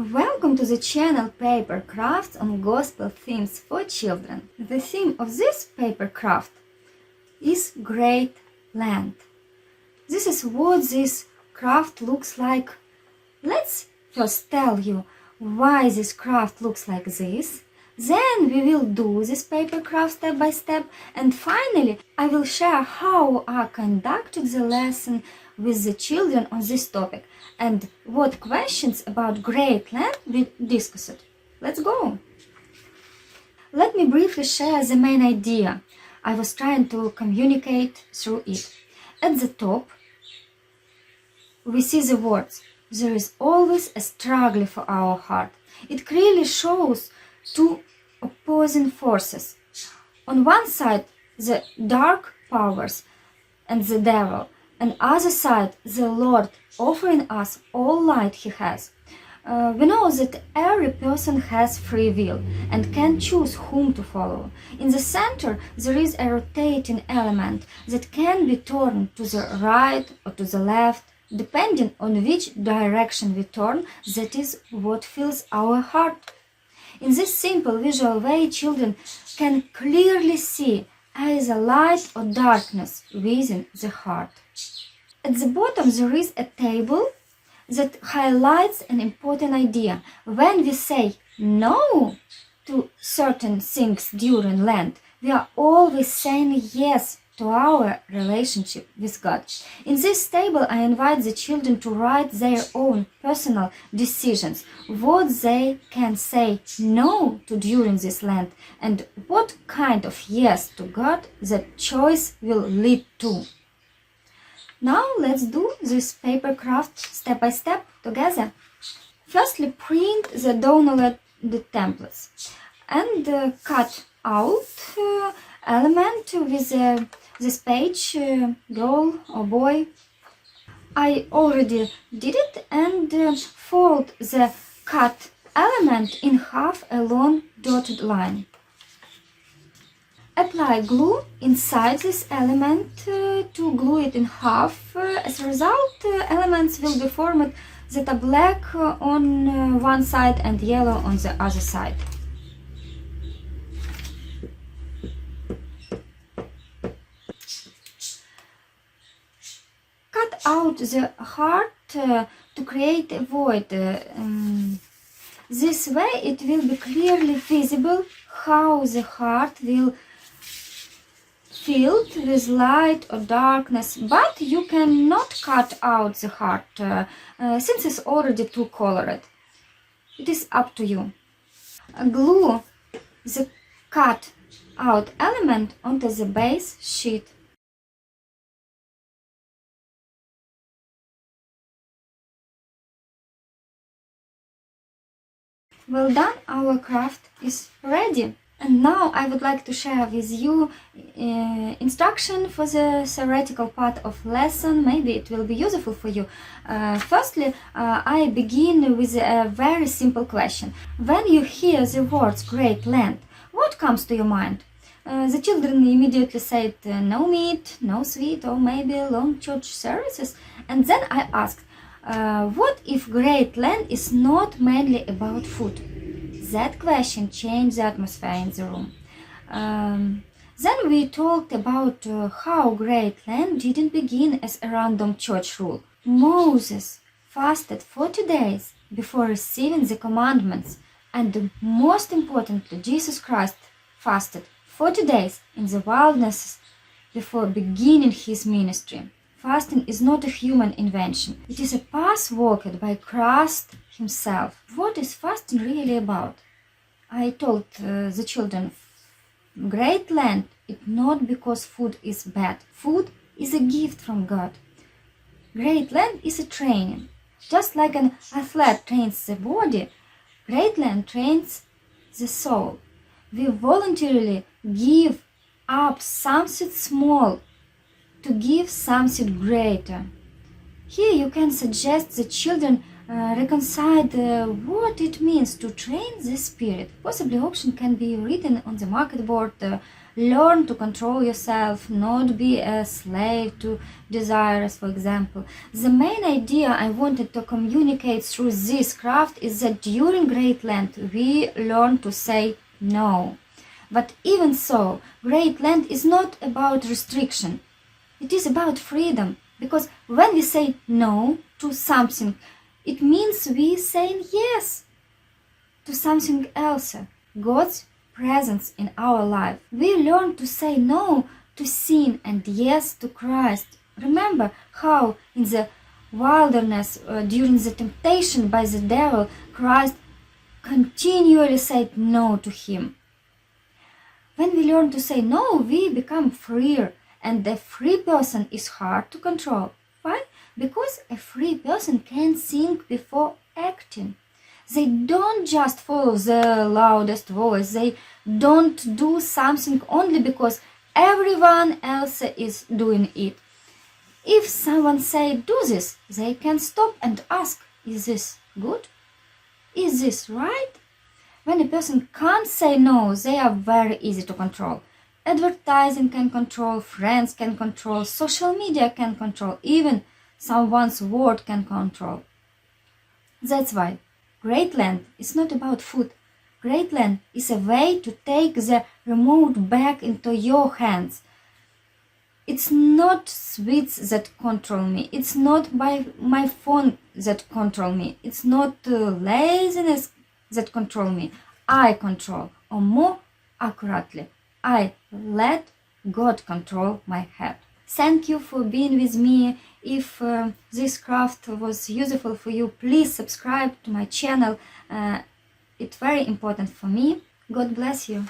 Welcome to the channel Paper Crafts on Gospel Themes for Children. The theme of this paper craft is Great Lent. This is what this craft looks like. Let's first tell you why this craft looks like this. Then we will do this paper craft step by step, and finally I will share how I conducted the lesson with the children on this topic and what questions about Great Lent we discussed. Let's go! Let me briefly share the main idea I was trying to communicate through it. At the top we see the words, "There is always a struggle for our heart." It clearly shows two opposing forces. On one side, the dark powers and the devil. On the other side, the Lord offering us all light He has. We know that every person has free will and can choose whom to follow. In the center, there is a rotating element that can be turned to the right or to the left, depending on which direction we turn. That is what fills our heart. In this simple visual way, children can clearly see either light or darkness within the heart. At the bottom there is a table that highlights an important idea. When we say no to certain things during Lent, we are always saying yes to our relationship with God. In this table, I invite the children to write their own personal decisions, what they can say no to during this Lent, and what kind of yes to God that choice will lead to. Now let's do this paper craft step by step together. Firstly, print the downloaded templates and cut out element with this page, girl or boy. I already did it, and fold the cut element in half along dotted line. Apply glue inside this element to glue it in half. As a result, elements will be formed that are black on one side and yellow on the other side. Cut out the heart to create a void. This way it will be clearly visible how the heart will filled with light or darkness, but you cannot cut out the heart since it's already too colored. It is up to you. Glue the cut out element onto the base sheet. Well done, our craft is ready. And now I would like to share with you instruction for the theoretical part of lesson. Maybe it will be useful for you. Firstly, I begin with a very simple question. When you hear the words Great Lent, what comes to your mind? The children immediately said no meat, no sweet, or maybe long church services. And then I asked, what if Great Lent is not mainly about food? That question changed the atmosphere in the room. Then we talked about how Great Lent didn't begin as a random church rule. Moses fasted 40 days before receiving the commandments, and most importantly, Jesus Christ fasted 40 days in the wilderness before beginning his ministry. Fasting is not a human invention. It is a path walked by Christ himself. What is fasting really about? I told the children, Great Lent is not because food is bad. Food is a gift from God. Great Lent is a training. Just like an athlete trains the body, Great Lent trains the soul. We voluntarily give up something small to give something greater. Here you can suggest the children reconcile what it means to train the spirit. Possibly option can be written on the market board learn to control yourself, not be a slave to desires, for example. The main idea I wanted to communicate through this craft is that during Great Lent we learn to say no. But even so, Great Lent is not about restriction. It is about freedom, because when we say no to something, it means we saying yes to something else, God's presence in our life. We learn to say no to sin and yes to Christ. Remember how in the wilderness, during the temptation by the devil, Christ continually said no to him. When we learn to say no, we become freer, and a free person is hard to control. Why? Because a free person can think before acting. They don't just follow the loudest voice. They don't do something only because everyone else is doing it. If someone says do this, they can stop and ask, is this good? Is this right? When a person can't say no, they are very easy to control. Advertising can control, friends can control, social media can control, even someone's word can control. That's why Great Lent is not about food. Great Lent is a way to take the remote back into your hands. It's not sweets that control me. It's not my phone that control me. It's not laziness that control me. I control, or more accurately, I let God control my head. Thank you for being with me. If this craft was useful for you, please subscribe to my channel. It's very important for me. God bless you.